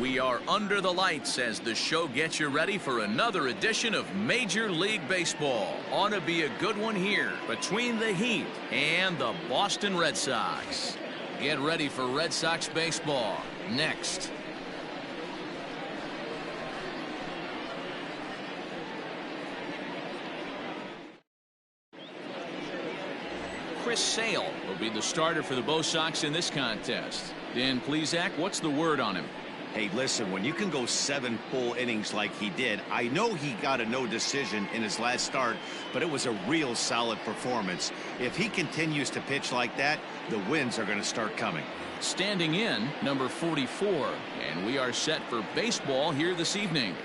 We are under the lights as the show gets you ready for another edition of Major League Baseball. Ought to be a good one here between the Heat and the Boston Red Sox. Get ready for Red Sox baseball next. Chris Sale will be the starter for the Bo Sox in this contest. Dan Plesac, what's the word on him? Hey, listen, when you can go 7 full innings like he did, I know he got a no decision in his last start, but it was a real solid performance. If he continues to pitch like that, the wins are going to start coming. Standing in, number 44, and we are set for baseball here this evening.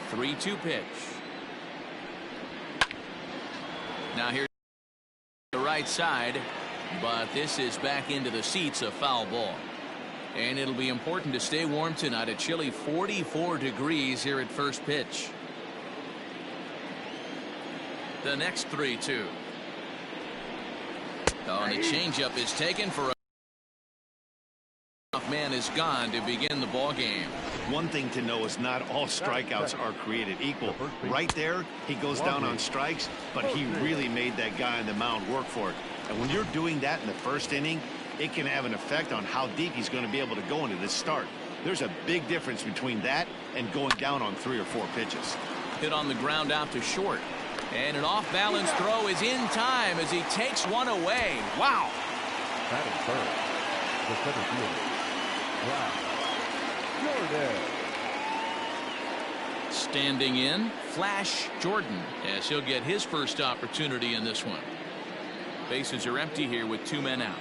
3-2 pitch. Now here's the right side, but this is back into the seats, a foul ball. And it'll be important to stay warm tonight. A chilly 44 degrees here at first pitch. The next 3-2. Oh, and the changeup is taken for a man is gone to begin the ball game. One thing to know is not all strikeouts are created equal. Right there, he goes down on strikes, but he really made that guy on the mound work for it. And when you're doing that in the first inning, it can have an effect on how deep he's going to be able to go into this start. There's a big difference between that and going down on 3 or 4 pitches. Hit on the ground out to short. And an off-balance throw is in time as he takes one away. Wow. That is third. The center fielder. Wow. Standing in, Flash Jordan, as he'll get his first opportunity in this one. Bases are empty here with 2 men out.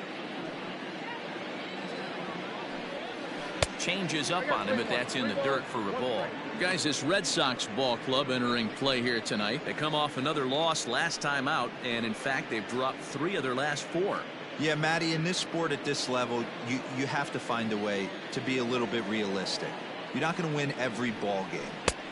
Changes up on him, but that's in the dirt for a ball. Guys, this Red Sox ball club entering play here tonight. They come off another loss last time out, and in fact they've dropped 3 of their last 4. Yeah, Matty, in this sport at this level, you have to find a way to be a little bit realistic. You're not going to win every ball game.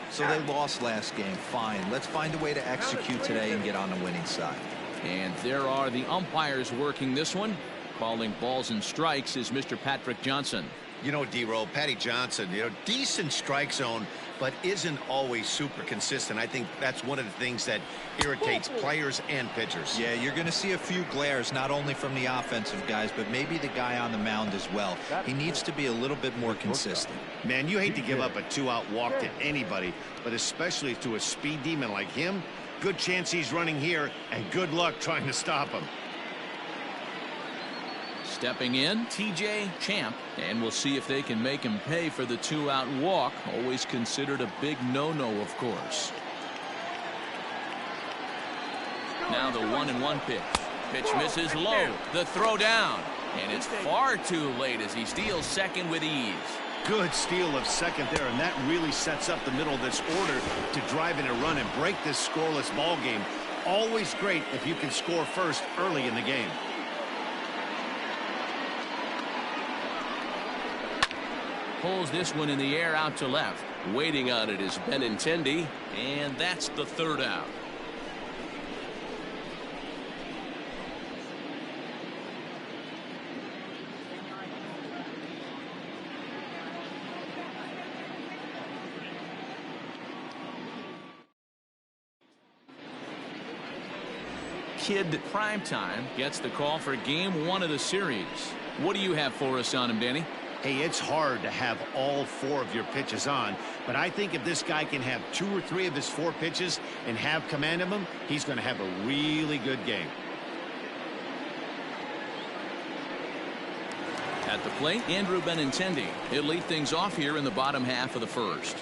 So they lost last game. Fine. Let's find a way to execute today and get on the winning side. And there are the umpires working this one. Calling balls and strikes is Mr. Patrick Johnson. You know, D-Roll, Patty Johnson, decent strike zone, but isn't always super consistent. I think that's one of the things that irritates players and pitchers. Yeah, you're going to see a few glares, not only from the offensive guys, but maybe the guy on the mound as well. He needs to be a little bit more consistent. Man, you hate to give up a 2-out walk to anybody, but especially to a speed demon like him. Good chance he's running here, and good luck trying to stop him. Stepping in, TJ Champ, and we'll see if they can make him pay for the 2-out walk. Always considered a big no-no, of course. Now the 1-1 pitch. Pitch misses low. The throw down. And it's far too late as he steals second with ease. Good steal of second there, and that really sets up the middle of this order to drive in a run and break this scoreless ball game. Always great if you can score first early in the game. Pulls this one in the air out to left. Waiting on it is Benintendi, and that's the 3rd out. Kid Primetime gets the call for game 1 of the series. What do you have for us on him, Danny? Hey, it's hard to have all 4 of your pitches on, but I think if this guy can have 2 or 3 of his 4 pitches and have command of them, he's going to have a really good game. At the plate, Andrew Benintendi. He'll lead things off here in the bottom half of the first.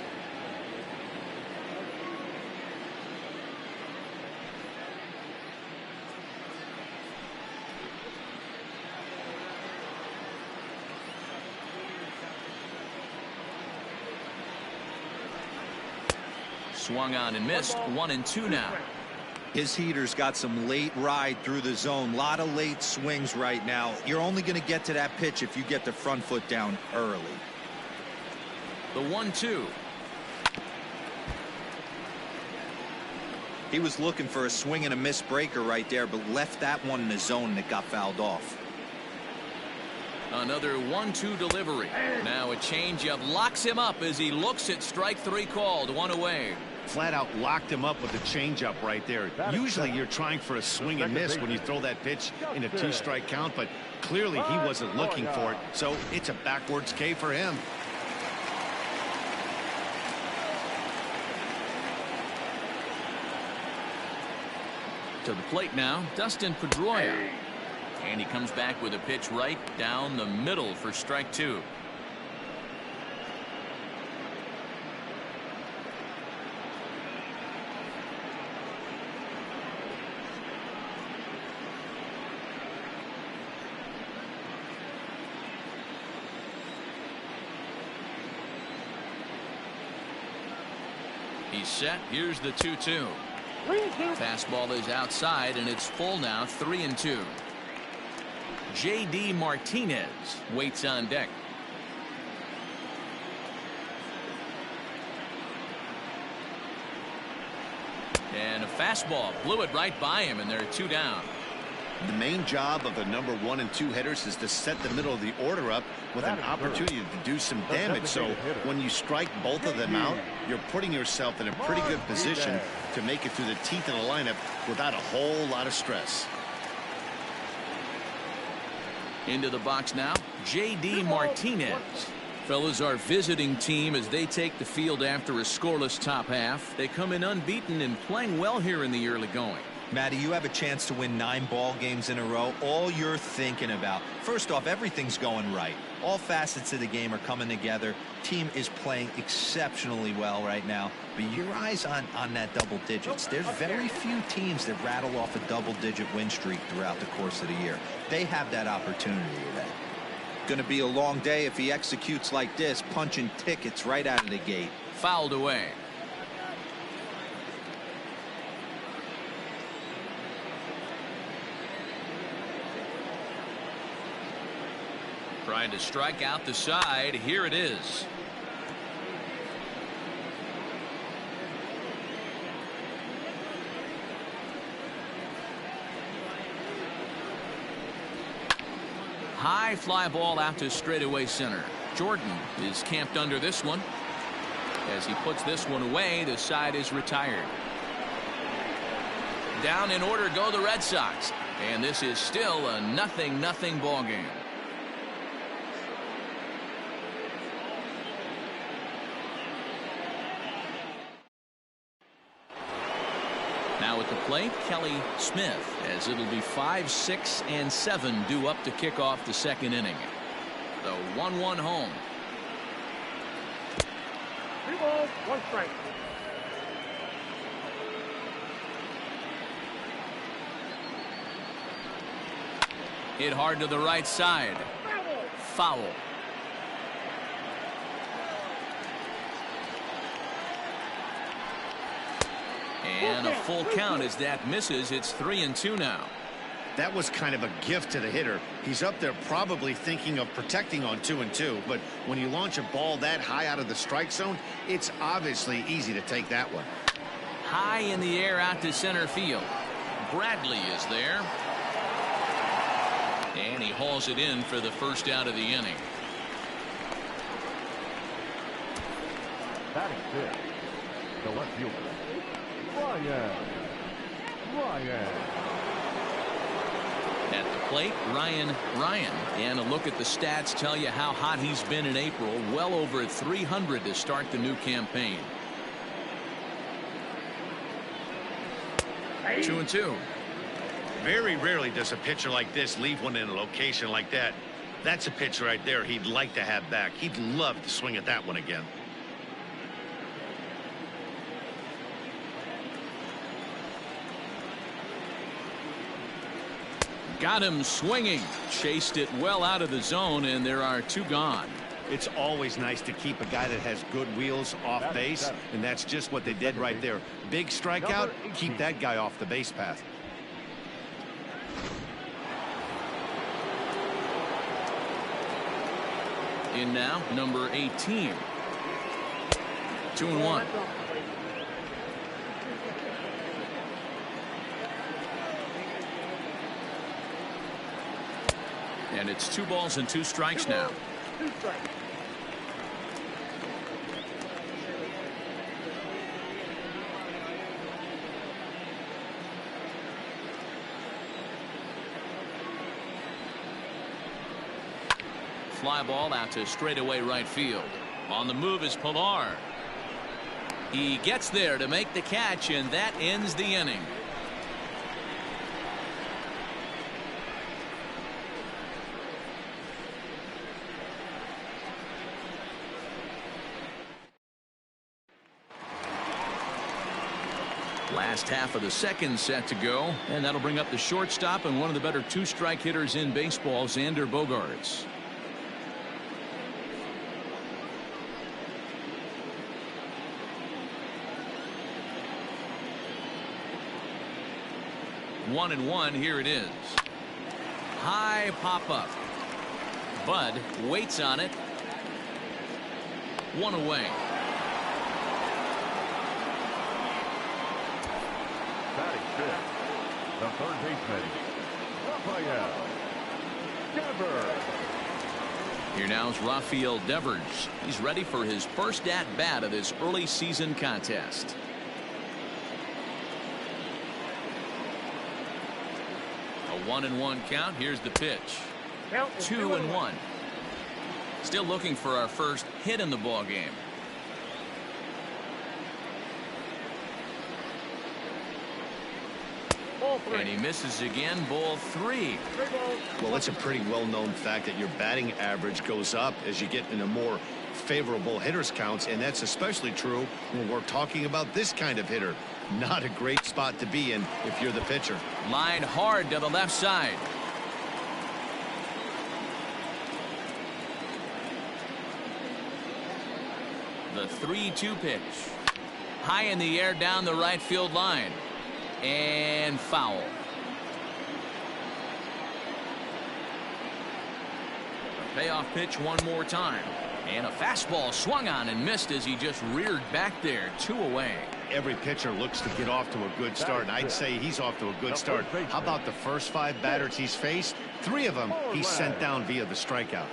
Swung on and missed. 1-2 now. His heater's got some late ride through the zone. A lot of late swings right now. You're only going to get to that pitch if you get the front foot down early. The 1-2. He was looking for a swing and a miss breaker right there, but left that one in the zone that got fouled off. Another 1-2 delivery. Now a changeup locks him up as he looks at strike 3 called. 1 away. Flat out locked him up with the changeup right there. Usually you're trying for a swing and miss when you throw that pitch in a 2-strike count, but clearly he wasn't looking for it, so it's a backwards K for him. To the plate now, Dustin Pedroia. And he comes back with a pitch right down the middle for strike 2. He's set. Here's the 2-2. Fastball is outside, and it's full now. 3-2. J.D. Martinez waits on deck. And a fastball blew it right by him, and there are 2 down. The main job of the number 1 and 2 hitters is to set the middle of the order up with an opportunity to do some damage. So when you strike both of them out, you're putting yourself in a pretty good position to make it through the teeth of the lineup without a whole lot of stress. Into the box now, J.D. Martinez. Fellas, our visiting team, as they take the field after a scoreless top half, they come in unbeaten and playing well here in the early going. Matty, you have a chance to win 9 ball games in a row. All you're thinking about, first off, everything's going right. All facets of the game are coming together. Team is playing exceptionally well right now. But your eyes on that double digits. There's very few teams that rattle off a double-digit win streak throughout the course of the year. They have that opportunity today. Going to be a long day if he executes like this, punching tickets right out of the gate. Fouled away. Trying to strike out the side. Here it is. High fly ball out to straightaway center. Jordan is camped under this one. As he puts this one away, the side is retired. Down in order go the Red Sox. And this is still a 0-0 ball game. Now at the plate, Kelly Smith, as it'll be 5, 6, and 7 due up to kick off the second inning. The 1-1 home. 3 balls, 1 strike. Hit hard to the right side. Foul. And a full count as that misses. It's 3-2 now. That was kind of a gift to the hitter. He's up there probably thinking of protecting on 2-2, but when you launch a ball that high out of the strike zone, it's obviously easy to take that one. High in the air out to center field. Bradley is there. And he hauls it in for the first out of the inning. Batting 5th, the left fielder, Ryan. At the plate, Ryan. And a look at the stats tell you how hot he's been in April. Well over 300 to start the new campaign. 2-2. Very rarely does a pitcher like this leave one in a location like that. That's a pitch right there he'd like to have back. He'd love to swing at that one again. Got him swinging. Chased it well out of the zone, and there are 2 gone. It's always nice to keep a guy that has good wheels off base, and that's just what they did right there. Big strikeout, keep that guy off the base path. In now, number 18. 2-1. And it's 2 balls and 2 strikes now. Fly ball out to straightaway right field. On the move is Pilar. He gets there to make the catch, and that ends the inning. Last half of the second set to go, and that'll bring up the shortstop and one of the better 2-strike hitters in baseball, Xander Bogaerts. One and one. Here it is. High pop up. Bud waits on it. 1 away. Batting fifth, the third baseman, Rafael Devers. Here now is Rafael Devers. He's ready for his first at-bat of this early season contest. A 1-1 count. Here's the pitch. 2-1. Still looking for our first hit in the ball game. And he misses again. Ball 3. Well, it's a pretty well-known fact that your batting average goes up as you get into more favorable hitters counts, and that's especially true when we're talking about this kind of hitter. Not a great spot to be in if you're the pitcher. Line hard to the left side. The 3-2 pitch. High in the air down the right field line. And foul. A payoff pitch one more time. And a fastball swung on and missed as he just reared back there. 2 away. Every pitcher looks to get off to a good start, and I'd say he's off to a good start. How about the first 5 batters he's faced? 3 of them he's sent down via the strikeout.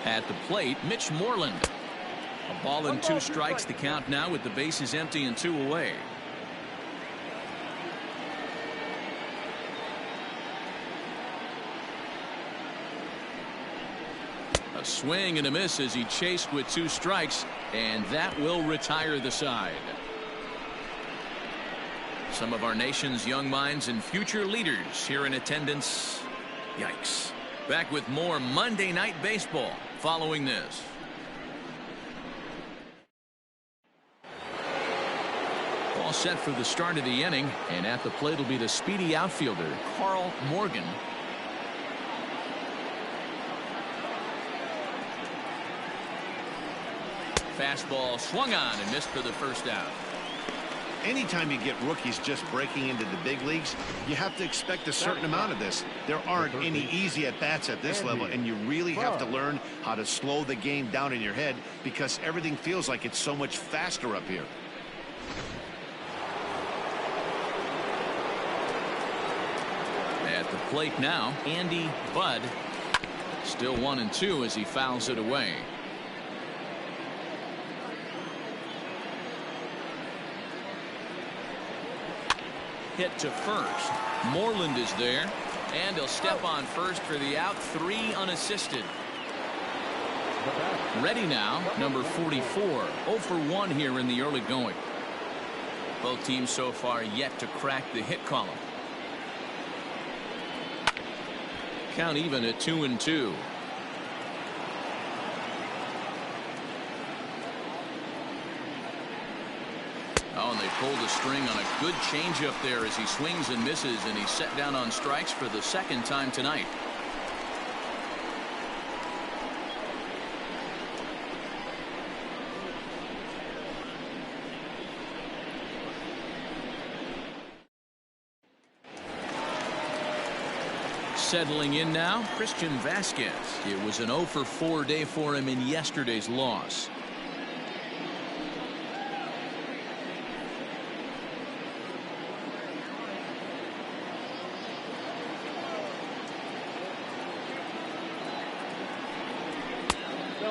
At the plate, Mitch Moreland. A ball and 2 strikes the count now with the bases empty and 2 away. A swing and a miss as he chased with 2 strikes, and that will retire the side. Some of our nation's young minds and future leaders here in attendance. Yikes. Back with more Monday Night Baseball following this. All set for the start of the inning, and at the plate will be the speedy outfielder, Carl Morgan. Fastball swung on and missed for the first out. Anytime you get rookies just breaking into the big leagues, you have to expect a certain amount of this. There aren't any easy at-bats at this level, and you really have to learn how to slow the game down in your head because everything feels like it's so much faster up here. At the plate now, Andy Budd. Still 1-2 as he fouls it away. Hit to first. Moreland is there, and he'll step on first for the out. 3 unassisted. Ready now, number 44. 0 for 1 here in the early going. Both teams so far yet to crack the hit column. Count even at 2-2. Oh, and they pulled the string on a good changeup there as he swings and misses, and he's set down on strikes for the 2nd time tonight. Settling in now, Christian Vasquez. It was an 0 for 4 day for him in yesterday's loss.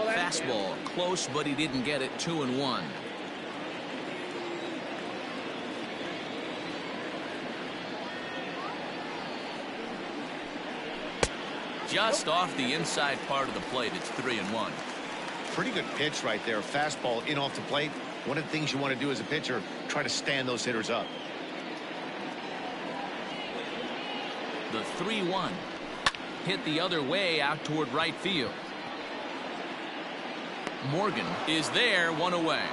Fastball close, but he didn't get it. 2-1. Just off the inside part of the plate. It's 3-1. Pretty good pitch right there. Fastball in off the plate. One of the things you want to do as a pitcher, try to stand those hitters up. The 3-1 hit the other way out toward right field. Morgan is there, 1 away.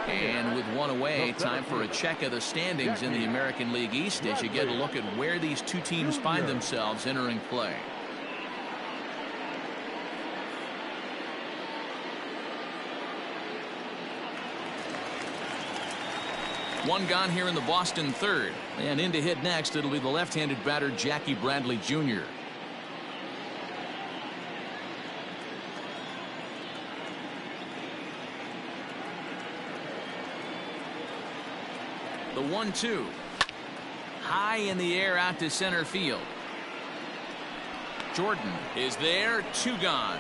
And with 1 away, time for a check of the standings in the American League East as you get a look at where these two teams find themselves entering play. One gone here in the Boston third. And in to hit next, it'll be the left-handed batter Jackie Bradley Jr. The 1-2. High in the air out to center field. Jordan is there. 2 gone.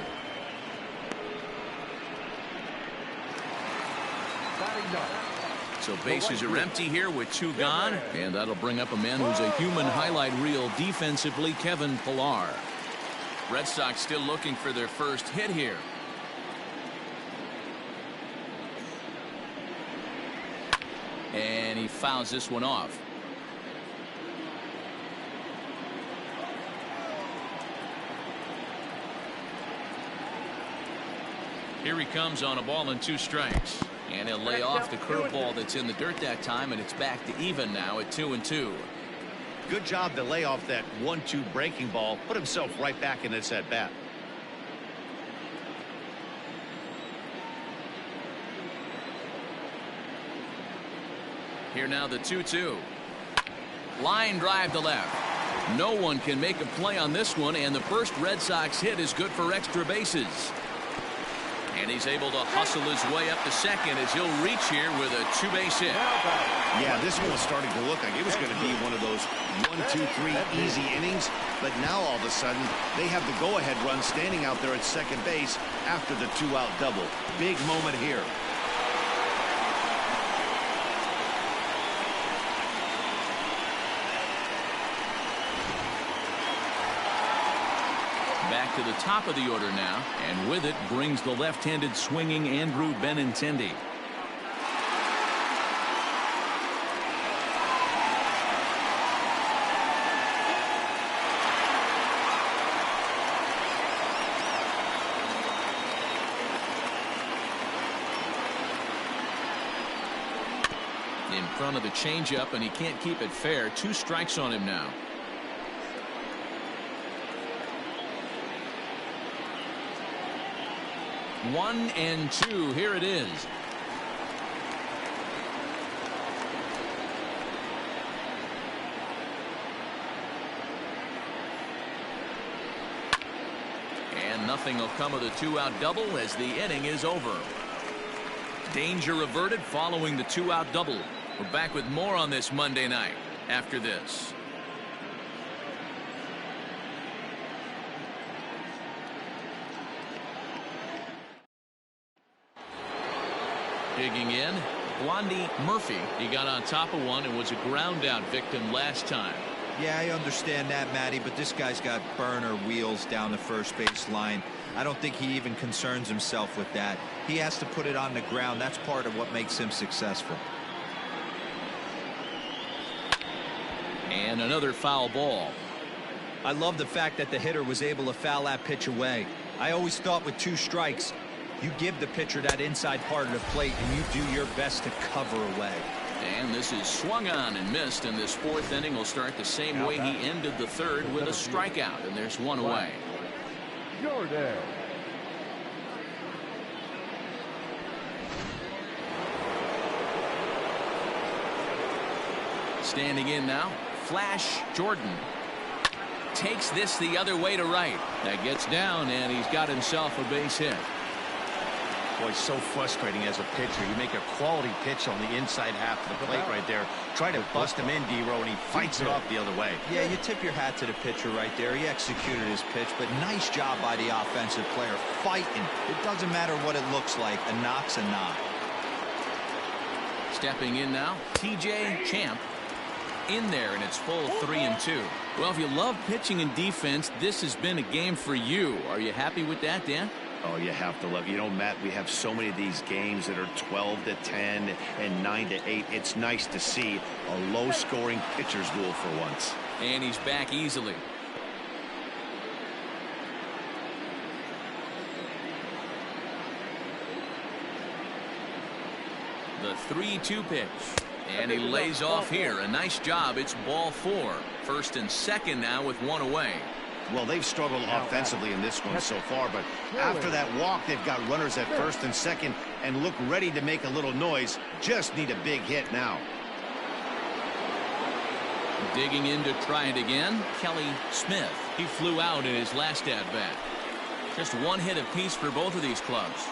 So bases are empty here with 2 gone. And that'll bring up a man who's a human highlight reel defensively, Kevin Pillar. Red Sox still looking for their first hit here. And he fouls this one off. Here he comes on a ball and 2 strikes. And he'll lay off the curveball that's in the dirt that time, and it's back to even now at 2-2. Good job to lay off that 1-2 breaking ball. Put himself right back in this at bat. Here now the 2-2. Line drive to left. No one can make a play on this one, and the first Red Sox hit is good for extra bases. And he's able to hustle his way up to second as he'll reach here with a 2-base hit. Yeah, this one was starting to look like it was going to be one of those 1, 2, 3 easy innings. But now all of a sudden, they have the go-ahead run standing out there at second base after the 2-out double. Big moment here. Back to the top of the order now, and with it brings the left-handed swinging Andrew Benintendi. In front of the changeup, and he can't keep it fair. 2 strikes on him now. 1-2. Here it is. And nothing will come of the 2-out double as the inning is over. Danger averted following the 2-out double. We're back with more on this Monday night after this. Digging in, Blondie Murphy. He got on top of one and was a ground out victim last time. Yeah, I understand that, Matty, but this guy's got burner wheels down the first base line. I don't think he even concerns himself with that. He has to put it on the ground. That's part of what makes him successful. And another foul ball. I love the fact that the hitter was able to foul that pitch away. I always thought with 2 strikes, you give the pitcher that inside part of the plate and you do your best to cover away. And this is swung on and missed, and this 4th inning will start the same way he ended the 3rd with a strikeout, and there's 1 away. Jordan. Standing in now, Flash Jordan. Takes this the other way to right. That gets down, and he's got himself a base hit. Boy, so frustrating as a pitcher. You make a quality pitch on the inside half of the plate right there. Try to bust him in, D-Row, and he fights it off the other way. Yeah, you tip your hat to the pitcher right there. He executed his pitch, but nice job by the offensive player fighting. It doesn't matter what it looks like. A knock's a knock. Stepping in now, TJ Champ. In there, and it's full 3-2. Well, if you love pitching and defense, this has been a game for you. Are you happy with that, Dan? Oh, you have to love. You know, Matt, we have so many of these games that are 12-10 and 9-8. It's nice to see a low-scoring pitcher's duel for once. And he's back easily. The 3-2 pitch. And he lays off here. A nice job. It's ball 4. First and second now with one away. Well, they've struggled offensively in this one so far, but after that walk, they've got runners at first and second and look ready to make a little noise. Just need a big hit now. Digging in to try it again, Kelly Smith. He flew out in his last at-bat. Just one hit apiece for both of these clubs.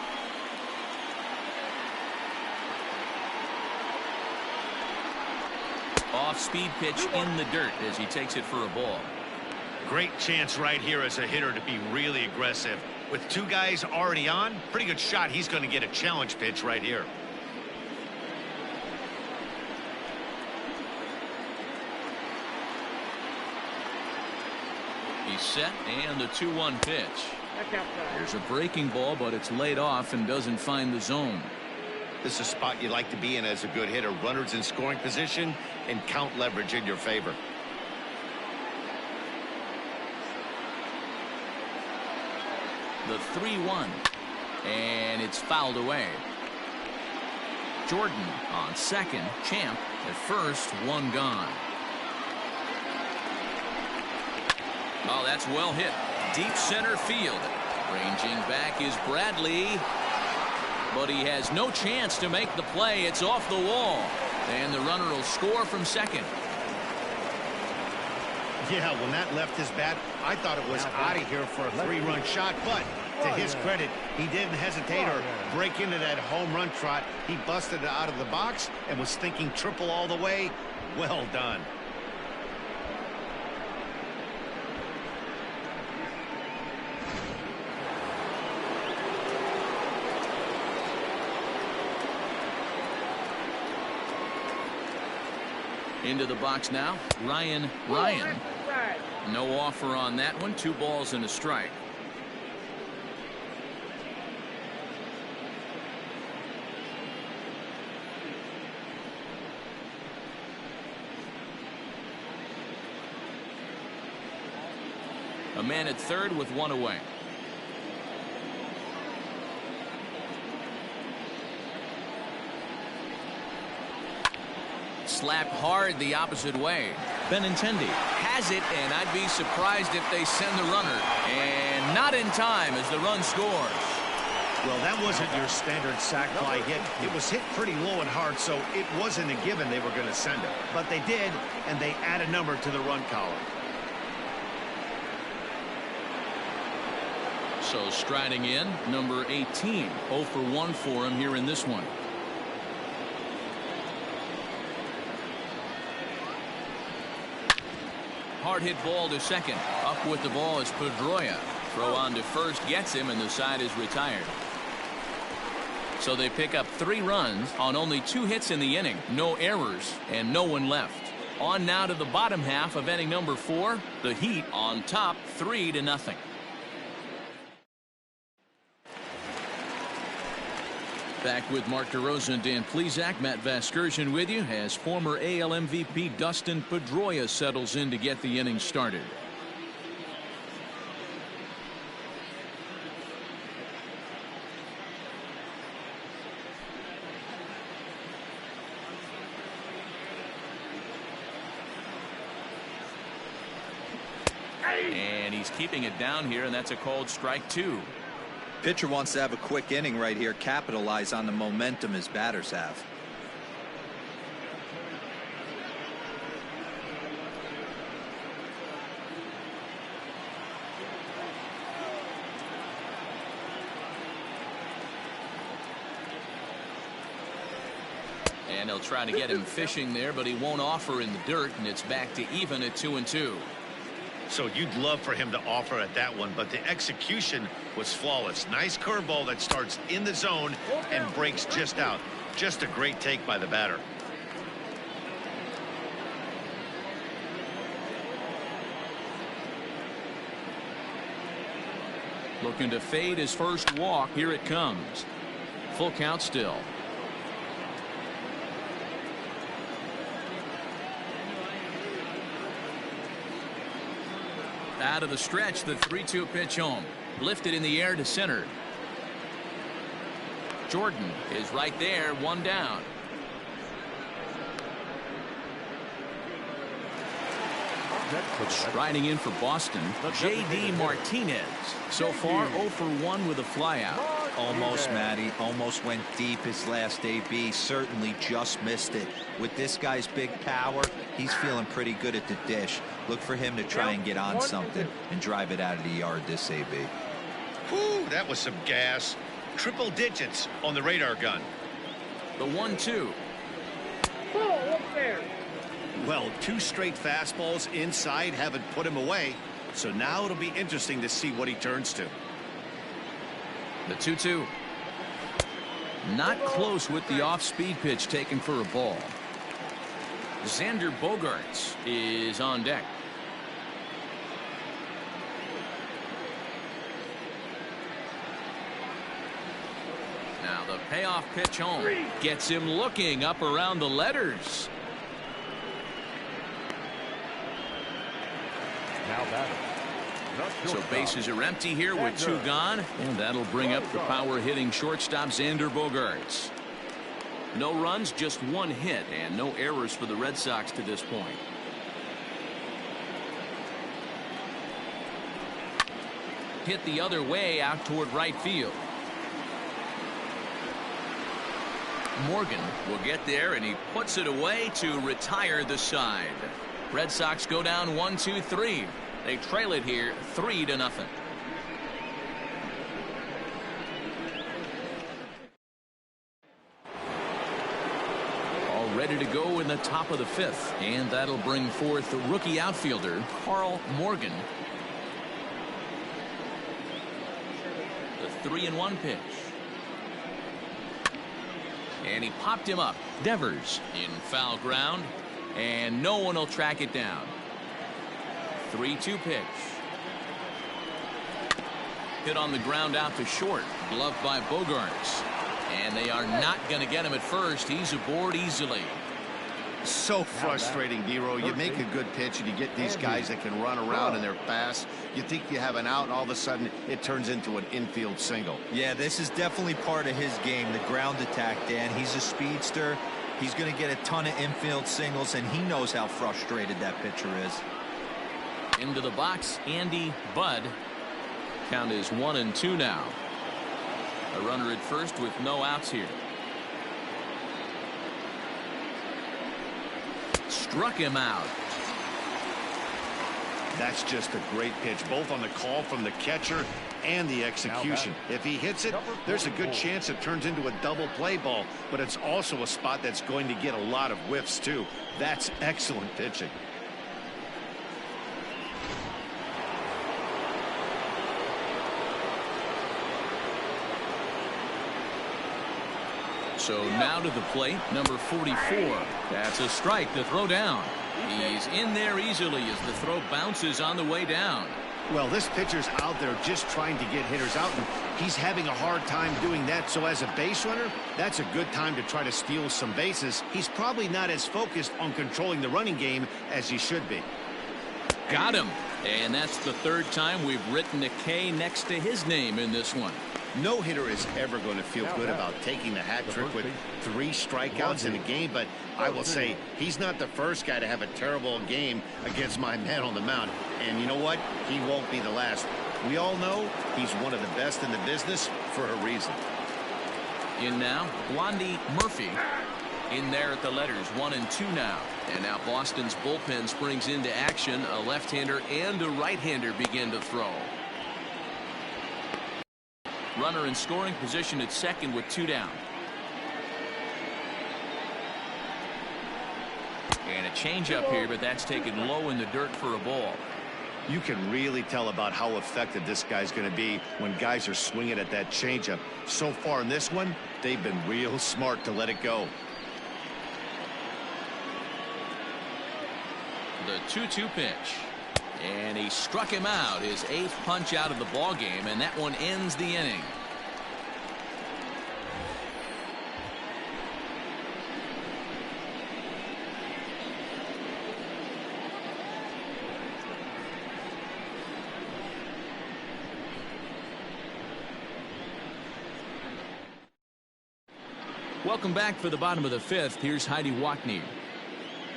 Off-speed pitch in the dirt as he takes it for a ball. Great chance right here as a hitter to be really aggressive. With two guys already on, pretty good shot. He's going to get a challenge pitch right here. He's set, and the 2-1 pitch. Here's a breaking ball, but it's laid off and doesn't find the zone. This is a spot you like to be in as a good hitter. Runners in scoring position and count leverage in your favor. The 3-1, and it's fouled away. Jordan on second, Champ at first, one gone. Oh, that's well hit. Deep center field. Ranging back is Bradley, but he has no chance to make the play. It's off the wall, and the runner will score from second. Yeah, when that left his bat, I thought it was out of here for a 3-run shot, but to his credit, he didn't hesitate or break into that home run trot. He busted it out of the box and was thinking triple all the way. Well done. Into the box now, Ryan. No offer on that one. 2 balls and a strike. A man at third with one away. Slapped hard the opposite way. Benintendi has it, and I'd be surprised if they send the runner. And not in time as the run scores. Well, that wasn't your standard sac fly hit. It was hit pretty low and hard, so it wasn't a given they were going to send it. But they did, and they add a number to the run column. So striding in, number 18. 0 for 1 for him here in this one. Hard hit ball to second. Up with the ball is Pedroia. Throw on to first gets him, and the side is retired. So they pick up 3 runs on only 2 hits in the inning. No errors and no one left. On now to the bottom half of inning number 4. The Heat on top 3-0. Back with Mark DeRosa and Dan Plesac. Matt Vasgersian with you as former AL MVP Dustin Pedroia settles in to get the inning started. And he's keeping it down here, and that's a called strike 2. Pitcher wants to have a quick inning right here, capitalize on the momentum his batters have. And they'll try to get him fishing there, but he won't offer in the dirt, and it's back to even at 2-2. So you'd love for him to offer at that one, but the execution was flawless. Nice curveball that starts in the zone and breaks just out. Just a great take by the batter. Looking to fade his first walk. Here it comes. Full count still. Out of the stretch, the 3-2 pitch home. Lifted in the air to center. Jordan is right there, one down. Striding in for Boston, J.D. Martinez. So far 0 for 1 with a flyout. Almost, Matty. Almost went deep his last AB. Certainly just missed it. With this guy's big power, he's feeling pretty good at the dish. Look for him to try and get on something and drive it out of the yard this AB. Whew, that was some gas. Triple digits on the radar gun. The 1-2. Well, 2 straight fastballs inside haven't put him away. So now it'll be interesting to see what he turns to. The 2-2. Not close with the off-speed pitch taken for a ball. Xander Bogaerts is on deck. Now the payoff pitch home gets him looking up around the letters. Now batting. So bases are empty here with 2 gone, and that'll bring up the power hitting shortstop Xander Bogaerts. No runs, just 1 hit, and no errors for the Red Sox to this point. Hit the other way out toward right field. Morgan will get there, and he puts it away to retire the side. Red Sox go down 1-2-3. They trail it here 3-0. All ready to go in the top of the 5th, and that'll bring forth the rookie outfielder Carl Morgan. The 3-1 pitch. And he popped him up. Devers in foul ground, and no one will track it down. 3-2 pitch. Hit on the ground out to short. Gloved by Bogaerts. And they are not going to get him at first. He's aboard easily. So frustrating, Dero. You make a good pitch and you get these guys that can run around and they're fast. You think you have an out, and all of a sudden it turns into an infield single. Yeah, this is definitely part of his game, the ground attack, Dan. He's a speedster. He's going to get a ton of infield singles, and he knows how frustrated that pitcher is. Into the box, Andy Budd. Count is 1-2 now. A runner at first with no outs here. Struck him out. That's just a great pitch, both on the call from the catcher and the execution. If he hits it, there's a good chance it turns into a double play ball, but it's also a spot that's going to get a lot of whiffs too. That's excellent pitching. So now to the plate, number 44. That's a strike to throw down. He's in there easily as the throw bounces on the way down. Well, this pitcher's out there just trying to get hitters out, and he's having a hard time doing that. So as a base runner, that's a good time to try to steal some bases. He's probably not as focused on controlling the running game as he should be. Got him. And that's the 3rd time we've written a K next to his name in this one. No hitter is ever going to feel good about taking the hat trick with 3 strikeouts in a game, but I will say he's not the first guy to have a terrible game against my man on the mound. And you know what? He won't be the last. We all know he's one of the best in the business for a reason. In now, Blondie Murphy. In there at the letters, 1-2 now. And now Boston's bullpen springs into action. A left-hander and a right-hander begin to throw. Runner in scoring position at second with 2 down. And a changeup here, but that's taken low in the dirt for a ball. You can really tell about how effective this guy's going to be when guys are swinging at that changeup. So far in this one, they've been real smart to let it go. The 2-2 pitch. And he struck him out, his 8th punch out of the ball game, and that one ends the inning. Welcome back for the bottom of the 5th. Here's Heidi Watney.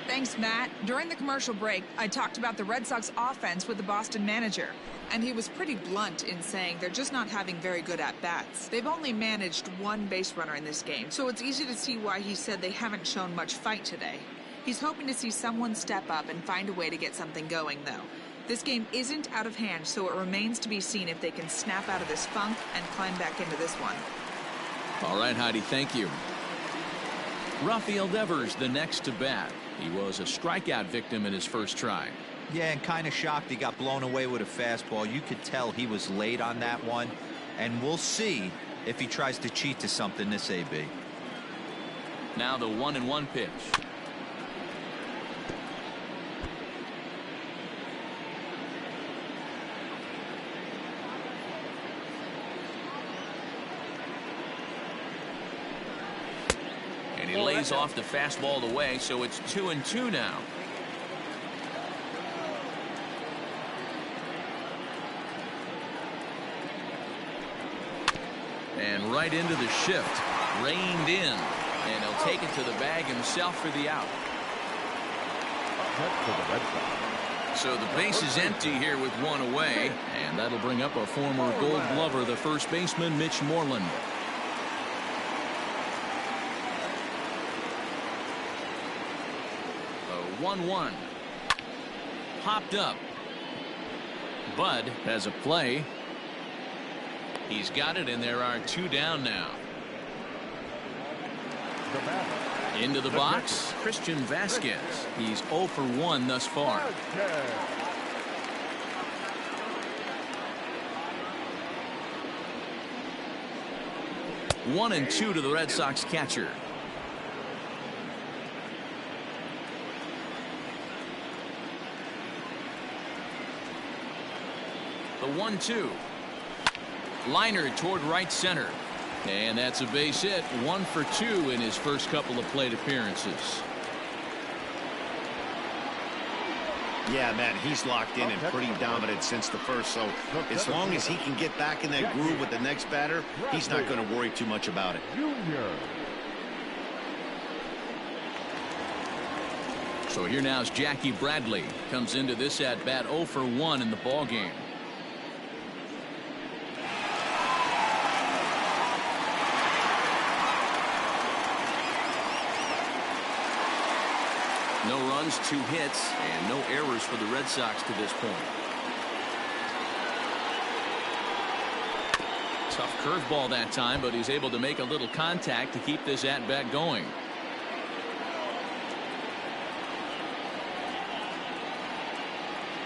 Thanks, Matt. During the commercial break, I talked about the Red Sox offense with the Boston manager, and he was pretty blunt in saying they're just not having very good at-bats. They've only managed 1 base runner in this game, so it's easy to see why he said they haven't shown much fight today. He's hoping to see someone step up and find a way to get something going, though. This game isn't out of hand, so it remains to be seen if they can snap out of this funk and climb back into this one. All right, Heidi, thank you. Rafael Devers, the next to bat. He was a strikeout victim in his first try. Yeah, and kind of shocked he got blown away with a fastball. You could tell he was late on that one, and we'll see if he tries to cheat to something this AB. Now the 1-1 pitch. He lays off the fastball away, so it's 2-2 now. And right into the shift, reined in, and he'll take it to the bag himself for the out. So the base is empty here with 1 away, and that'll bring up a former Gold Glover, the first baseman, Mitch Moreland. 1-1. Popped up. Bud has a play. He's got it, and there are 2 down now. Into the box, Christian Vasquez. He's 0 for 1 thus far. One and 2 to the Red Sox catcher. The 1-2. Liner toward right center. And that's a base hit. 1 for 2 in his first couple of plate appearances. Yeah, Matt, he's locked in and pretty dominant since the first. So as long as he can get back in that groove with the next batter, he's not going to worry too much about it. So here now is Jackie Bradley. Comes into this at bat 0 for 1 in the ball game. No runs, 2 hits, and no errors for the Red Sox to this point. Tough curveball that time, but he's able to make a little contact to keep this at-bat going.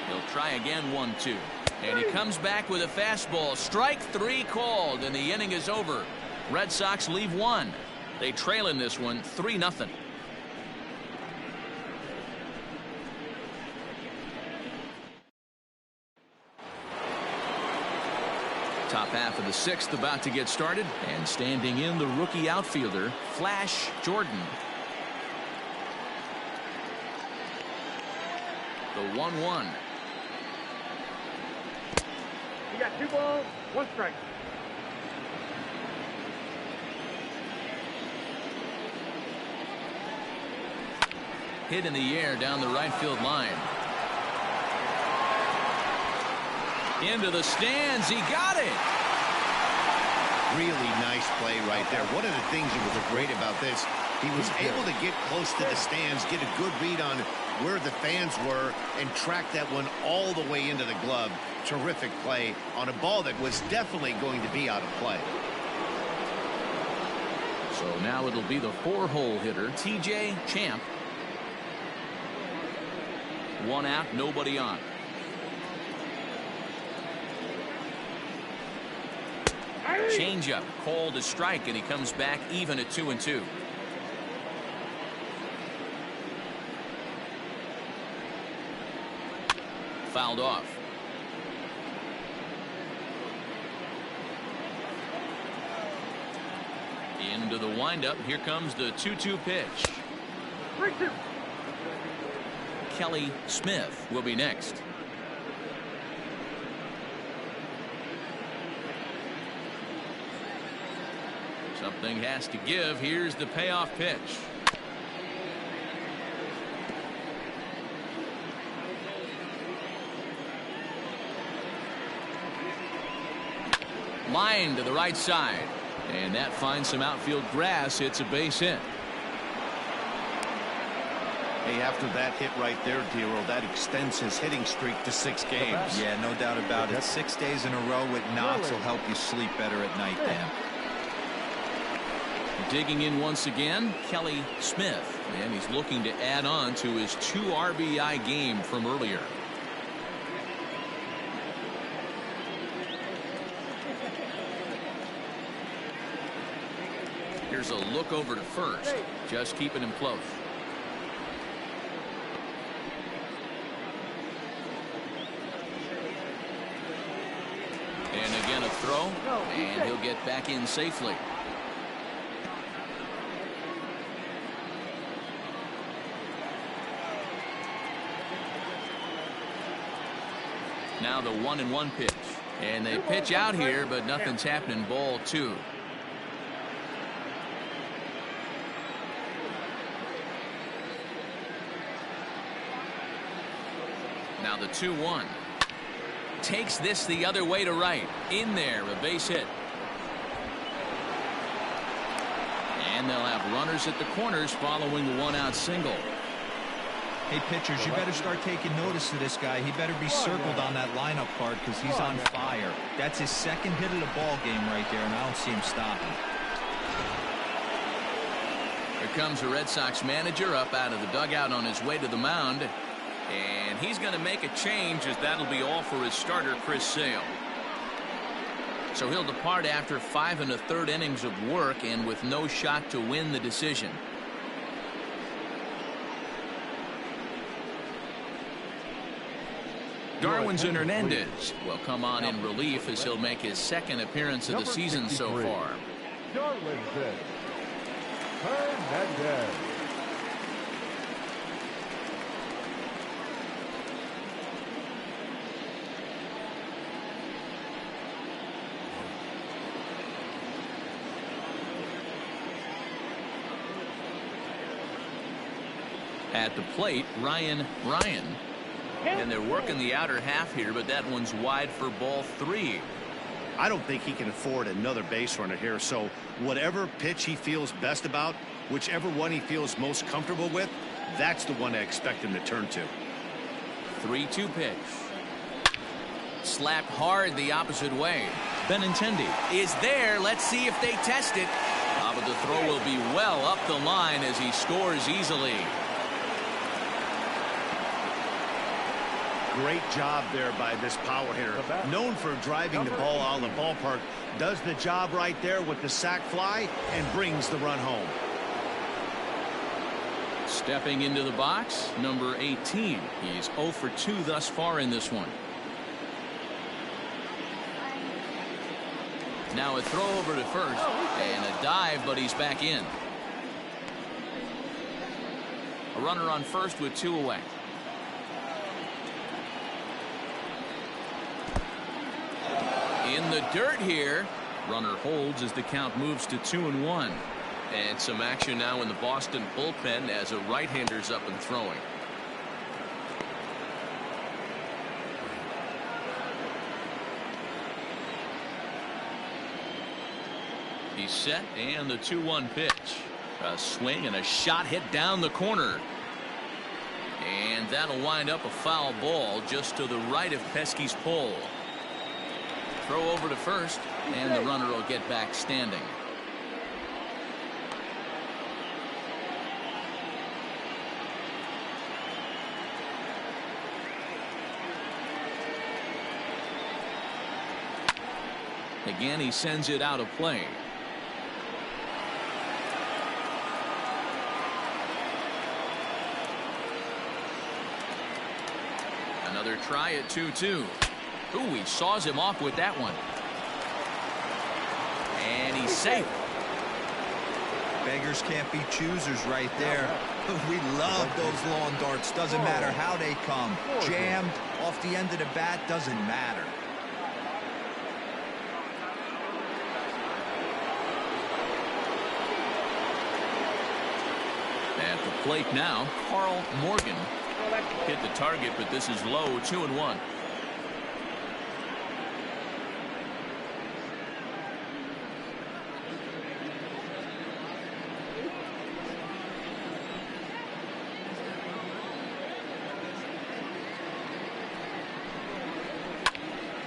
He'll try again, 1-2. And he comes back with a fastball. Strike 3 called, and the inning is over. Red Sox leave 1. They trail in this one 3-0. Top half of the 6th about to get started, and standing in the rookie outfielder, Flash Jordan. The 1-1. You got 2 balls, 1 strike. Hit in the air down the right field line. Into the stands. He got it. Really nice play right there. One of the things that was great about this, he was able to get close to the stands, get a good read on where the fans were, and track that one all the way into the glove. Terrific play on a ball that was definitely going to be out of play. So now it'll be the 4-hole hitter, TJ Champ. One out, nobody on. Changeup called a strike, and he comes back even at 2-2. Fouled off. Into the windup. Here comes the 2-2 pitch. 3-2. Kelly Smith will be next. Something has to give. Here's the payoff pitch. Line to the right side. And that finds some outfield grass. It's a base hit. Hey, after that hit right there, Dero, that extends his hitting streak to 6 games. Yeah, no doubt about it. 6 days in a row with knocks will help you sleep better at night, Dan. Digging in once again, Kelly Smith. And he's looking to add on to his 2 RBI game from earlier. Here's a look over to first. Just keeping him close. And again a throw. And he'll get back in safely. Now the 1-1 pitch. And they pitch out here, but nothing's happening. Ball 2. Now the 2-1. Takes this the other way to right. In there, a base hit. And they'll have runners at the corners following the 1-out single. Hey, pitchers, you better start taking notice of this guy. He better be circled on that lineup card because he's on fire. That's his 2nd hit of the ball game right there, and I don't see him stopping. Here comes the Red Sox manager up out of the dugout on his way to the mound. And he's going to make a change, as that'll be all for his starter, Chris Sale. So he'll depart after 5 1/3 innings of work and with no shot to win the decision. Darwinzon Hernandez will come on in relief as he'll make his 2nd appearance of the season so far. Darwinzon Hernandez. At the plate, Ryan. And they're working the outer half here, but that one's wide for ball 3. I don't think he can afford another base runner here, so whatever pitch he feels best about, whichever one he feels most comfortable with, that's the one I expect him to turn to. 3-2 pitch. Slapped hard the opposite way. Benintendi is there. Let's see if they test it. But the throw will be well up the line as he scores easily. Great job there by this power hitter. Known for driving the ball out of the ballpark, does the job right there with the sac fly and brings the run home. Stepping into the box, number 18. He's 0 for 2 thus far in this one. Now a throw over to first and a dive, but he's back in. A runner on first with 2 away. In the dirt here. Runner holds as the count moves to 2-1. And some action now in the Boston bullpen as a right-hander's up and throwing. He's set, and the 2-1 pitch. A swing and a shot hit down the corner. And that'll wind up a foul ball just to the right of Pesky's pole. Throw over to first, and the runner will get back standing. Again, he sends it out of play. Another try at 2-2. Ooh, he saws him off with that one. And he's safe. Beggars can't be choosers right there. We love those long darts. Doesn't matter how they come. Jammed off the end of the bat, doesn't matter. At the plate now, Carl Morgan. Hit the target, but this is low, 2-1.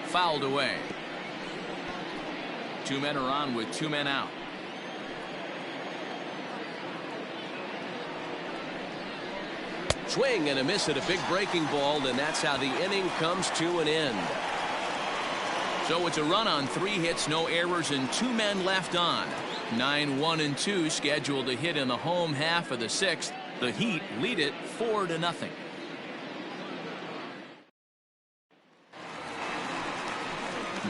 Fouled away. 2 men are on with 2 men out. Swing and a miss at a big breaking ball, and that's how the inning comes to an end. So it's a run on 3 hits, no errors, and 2 men left on. 9-1-2 scheduled to hit in the home half of the 6th. The Heat lead it 4-0.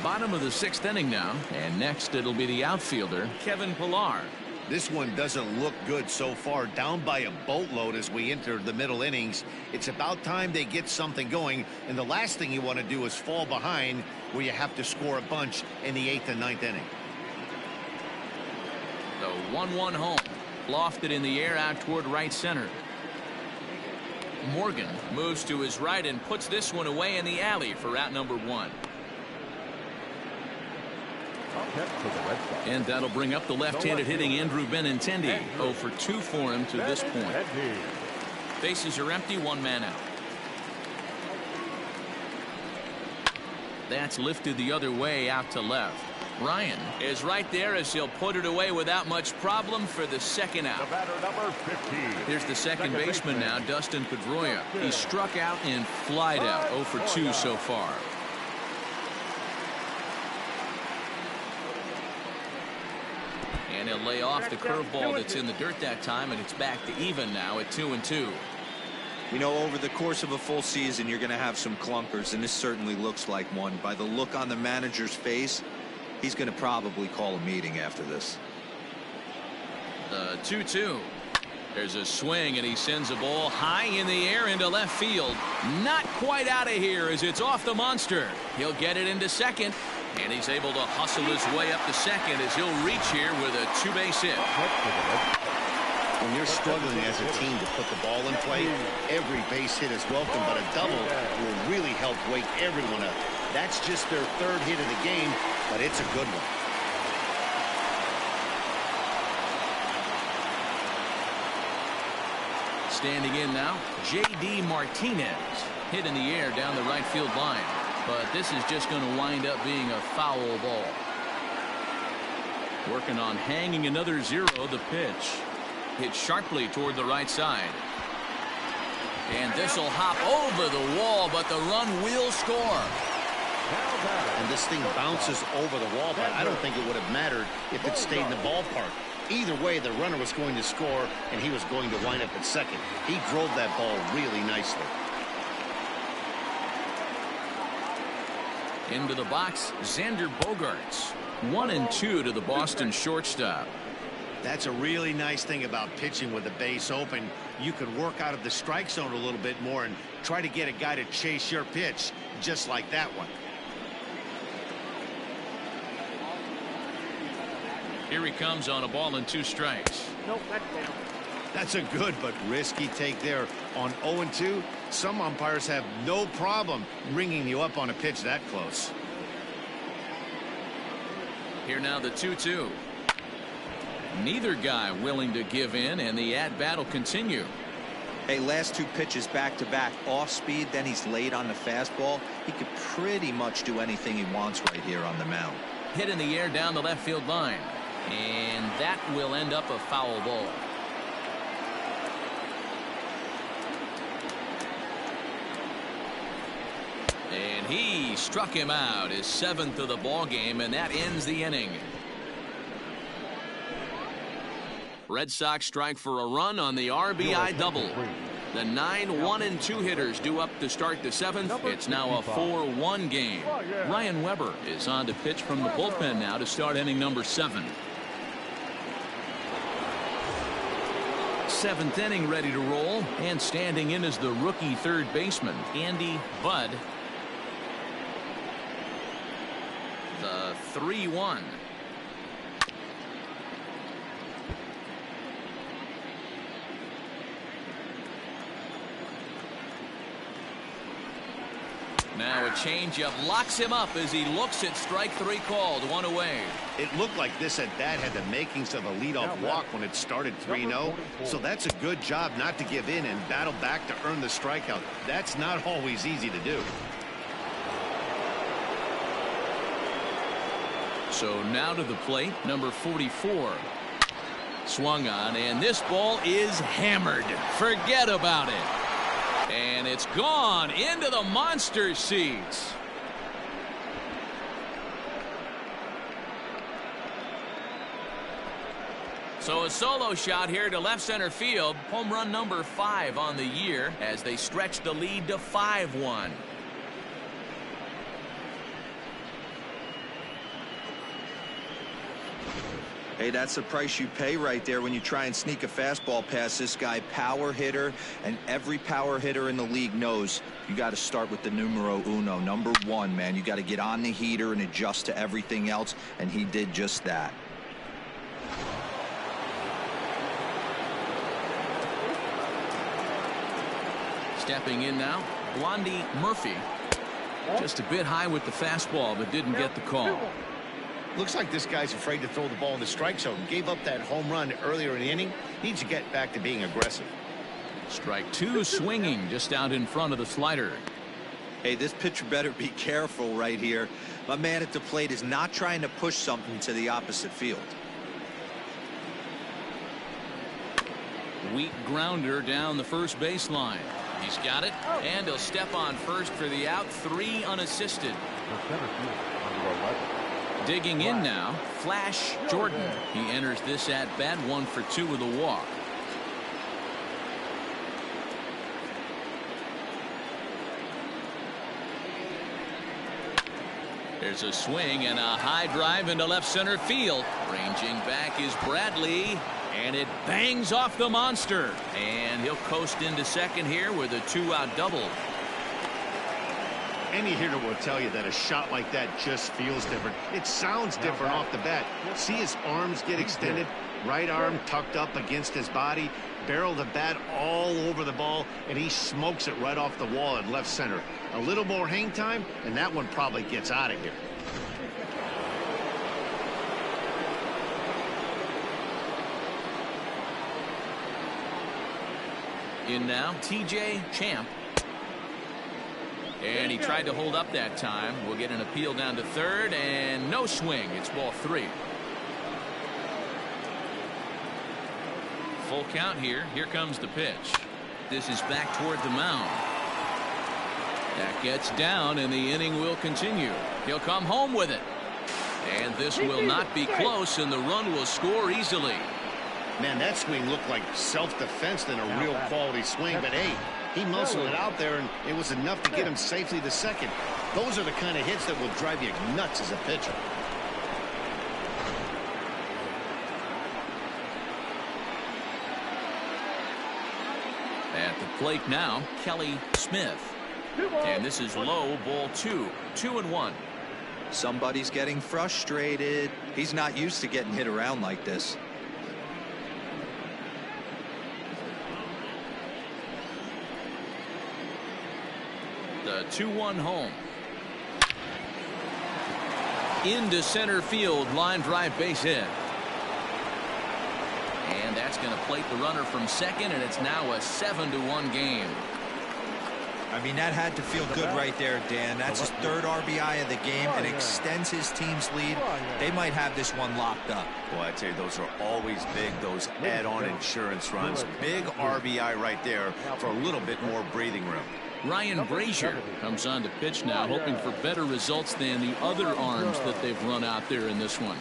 Bottom of the 6th inning now, and next it'll be the outfielder Kevin Pillar. This one doesn't look good so far. Down by a boatload as we enter the middle innings. It's about time they get something going, and the last thing you want to do is fall behind where you have to score a bunch in the 8th and 9th inning. The 1-1 home, lofted in the air out toward right center. Morgan moves to his right and puts this one away in the alley for out number 1. And that'll bring up the left-handed hitting Andrew Benintendi. 0 for 2 for him to this point. Bases are empty, 1 man out. That's lifted the other way out to left. Ryan is right there as he'll put it away without much problem for the 2nd out. Here's the second baseman now, Dustin Pedroia. He struck out and flied out. 0 for 2 so far. And he'll lay off the curveball that's in the dirt that time, and it's back to even now at 2-2. You know, over the course of a full season, you're going to have some clunkers, and this certainly looks like one. By the look on the manager's face, he's going to probably call a meeting after this. The 2-2. There's a swing, and he sends a ball high in the air into left field. Not quite out of here as it's off the monster. He'll get it into second, and he's able to hustle his way up to second as he'll reach here with a 2-base hit. When you're struggling as a team to put the ball in play, every base hit is welcome, but a double will really help wake everyone up. That's just their 3rd hit of the game, but it's a good one. Standing in now, J.D. Martinez. Hit in the air down the right field line. But this is just going to wind up being a foul ball. Working on hanging another 0, the pitch. Hit sharply toward the right side. And this will hop over the wall, but the run will score. And this thing bounces over the wall, but I don't think it would have mattered if it stayed in the ballpark. Either way, the runner was going to score, and he was going to wind up at second. He drove that ball really nicely. Into the box, Xander Bogaerts. 1-2 to the Boston shortstop. That's a really nice thing about pitching with the base open. You can work out of the strike zone a little bit more and try to get a guy to chase your pitch, just like that one. Here he comes on a ball and 2 strikes. Nope, that's down. That's a good but risky take there. On 0-2, some umpires have no problem ringing you up on a pitch that close. Here now the 2-2. Neither guy willing to give in, and the at-bat will continue. Hey, last 2 pitches back-to-back off speed, then he's late on the fastball. He could pretty much do anything he wants right here on the mound. Hit in the air down the left field line. And that will end up a foul ball. And he struck him out, his 7th of the ball game, and that ends the inning. Red Sox strike for a run on the RBI double. The 9 1 and 2 hitters due up to start the 7th. It's now a 4-1 game. Ryan Weber is on to pitch from the bullpen now to start inning number 7. 7th inning ready to roll, and standing in is the rookie third baseman Andy Budd. The 3-1. Now a changeup locks him up as he looks at strike 3 called. 1 away. It looked like this at bat had the makings of a leadoff walk when it started 3-0. So that's a good job not to give in and battle back to earn the strikeout. That's not always easy to do. So now to the plate, number 44. Swung on, and this ball is hammered. Forget about it. And it's gone into the monster seats. So a solo shot here to left center field. Home run number 5 on the year as they stretch the lead to 5-1. Hey, that's the price you pay right there when you try and sneak a fastball past this guy. Power hitter, and every power hitter in the league knows you got to start with the numero uno, number 1, man. You got to get on the heater and adjust to everything else, and he did just that. Stepping in now, Blondie Murphy. Just a bit high with the fastball, but didn't get the call. Looks like this guy's afraid to throw the ball in the strike zone. Gave up that home run earlier in the inning. Needs to get back to being aggressive. Strike 2 swinging just out in front of the slider. Hey, this pitcher better be careful right here. My man at the plate is not trying to push something to the opposite field. Weak grounder down the first baseline. He's got it, and he'll step on first for the out. 3 unassisted. Digging in now, Flash Jordan. He enters this at bat, 1 for 2 with a walk. There's a swing and a high drive into left center field. Ranging back is Bradley, and it bangs off the monster. And he'll coast into second here with a 2-out double. Any hitter will tell you that a shot like that just feels different. It sounds different off the bat. See his arms get extended, right arm tucked up against his body, barrel the bat all over the ball, and he smokes it right off the wall at left center. A little more hang time, and that one probably gets out of here. In now, TJ Champ. And he tried to hold up that time. We'll get an appeal down to third, and no swing. It's ball 3. Full count here. Here comes the pitch. This is back toward the mound. That gets down, and the inning will continue. He'll come home with it. And this will not be close, and the run will score easily. Man, that swing looked like self-defense than a real quality swing, but hey, he muscled it out there, and it was enough to get him safely to second. Those are the kind of hits that will drive you nuts as a pitcher. At the plate now, Kelly Smith. And this is low, ball 2. 2-1. Somebody's getting frustrated. He's not used to getting hit around like this. The 2-1 home. Into center field, line drive, base hit. And that's going to plate the runner from second, and it's now a 7-1 game. I mean, that had to feel good right there, Dan. That's his 3rd RBI of the game and extends his team's lead. They might have this one locked up. Well, I tell you, those are always big, those add-on insurance runs. Big RBI right there for a little bit more breathing room. Ryan Brazier comes on the pitch now, hoping for better results than the other arms that they've run out there in this one.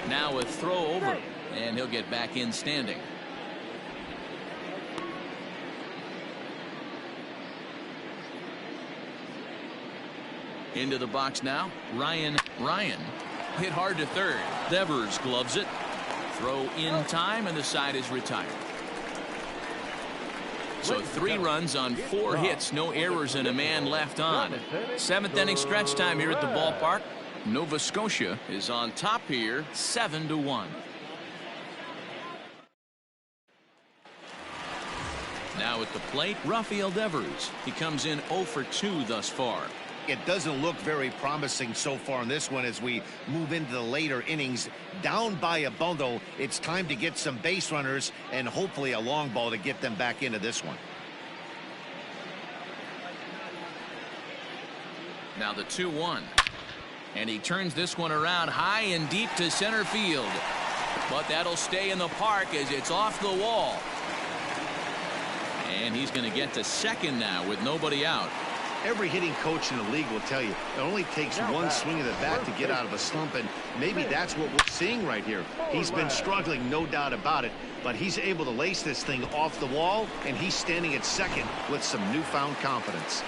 Now a throw over, and he'll get back in standing. Into the box now. Ryan hit hard to third. Devers gloves it. Throw in time, and the side is retired. So 3 runs on 4 hits, no errors, and a man left on. 7th inning stretch time here at the ballpark. Nova Scotia is on top here, 7-1. Now at the plate, Rafael Devers. He comes in 0 for 2 thus far. It doesn't look very promising so far in this one as we move into the later innings. Down by a bundle, it's time to get some base runners and hopefully a long ball to get them back into this one. Now the 2-1. And he turns this one around high and deep to center field. But that'll stay in the park as it's off the wall. And he's going to get to second now with nobody out. Every hitting coach in the league will tell you it only takes one swing of the bat to get out of a slump, and maybe that's what we're seeing right here. He's been struggling, no doubt about it, but he's able to lace this thing off the wall, and he's standing at second with some newfound confidence.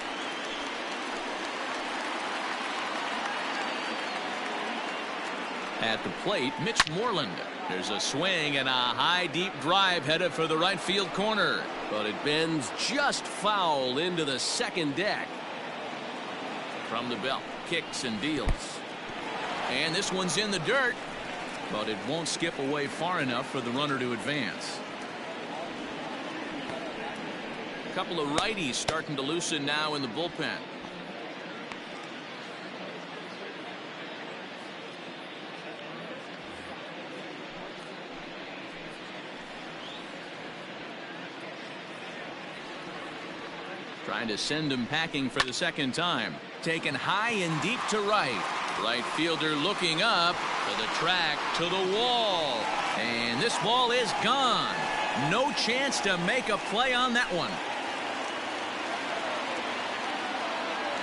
At the plate, Mitch Moreland. There's a swing and a high deep drive headed for the right field corner, but it bends just foul into the second deck. From the belt, kicks and deals, and this one's in the dirt, but it won't skip away far enough for the runner to advance. A couple of righties starting to loosen now in the bullpen. Trying to send him packing for the second time. Taken high and deep to right. Right fielder looking up to the track, to the wall. And this ball is gone. No chance to make a play on that one.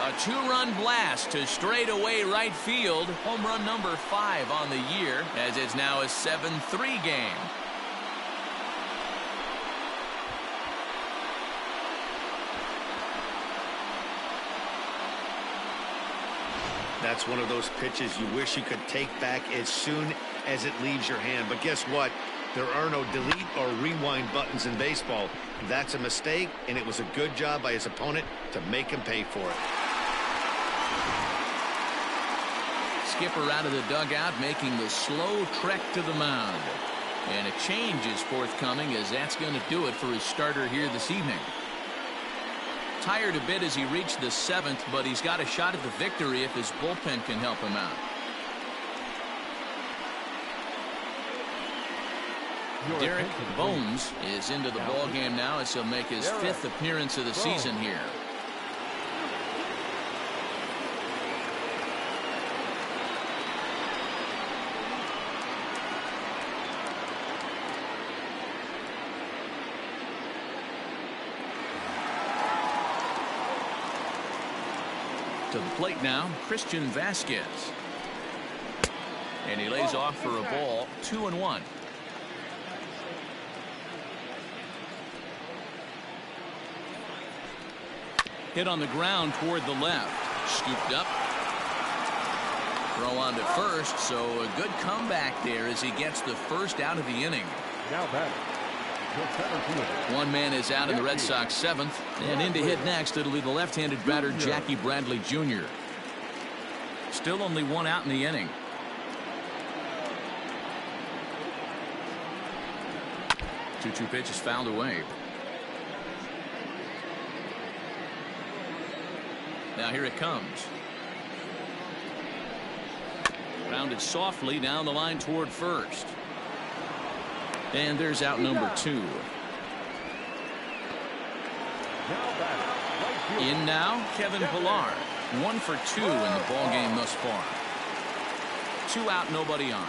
A 2-run blast to straightaway right field. Home run number 5 on the year, as it's now a 7-3 game. That's one of those pitches you wish you could take back as soon as it leaves your hand. But guess what? There are no delete or rewind buttons in baseball. That's a mistake, and it was a good job by his opponent to make him pay for it. Skipper out of the dugout, making the slow trek to the mound. And a change is forthcoming, as that's going to do it for his starter here this evening. Tired a bit as he reached the 7th, but he's got a shot at the victory if his bullpen can help him out. Derek Bones is into the ball game now as he'll make his 5th appearance of the season here. To the plate now, Christian Vasquez. And he lays off for a ball, 2-1. Hit on the ground toward the left. Scooped up. Throw on to first, so a good comeback there as he gets the first out of the inning. Now batter. One man is out in the Red Sox 7th, and in to hit next it'll be the left-handed batter Jackie Bradley Jr. Still only 1 out in the inning. Two pitches fouled away. Now here it comes. Grounded softly down the line toward first. And there's out number 2. In now, Kevin Pillar. 1 for 2 in the ball game thus far. 2 out, nobody on.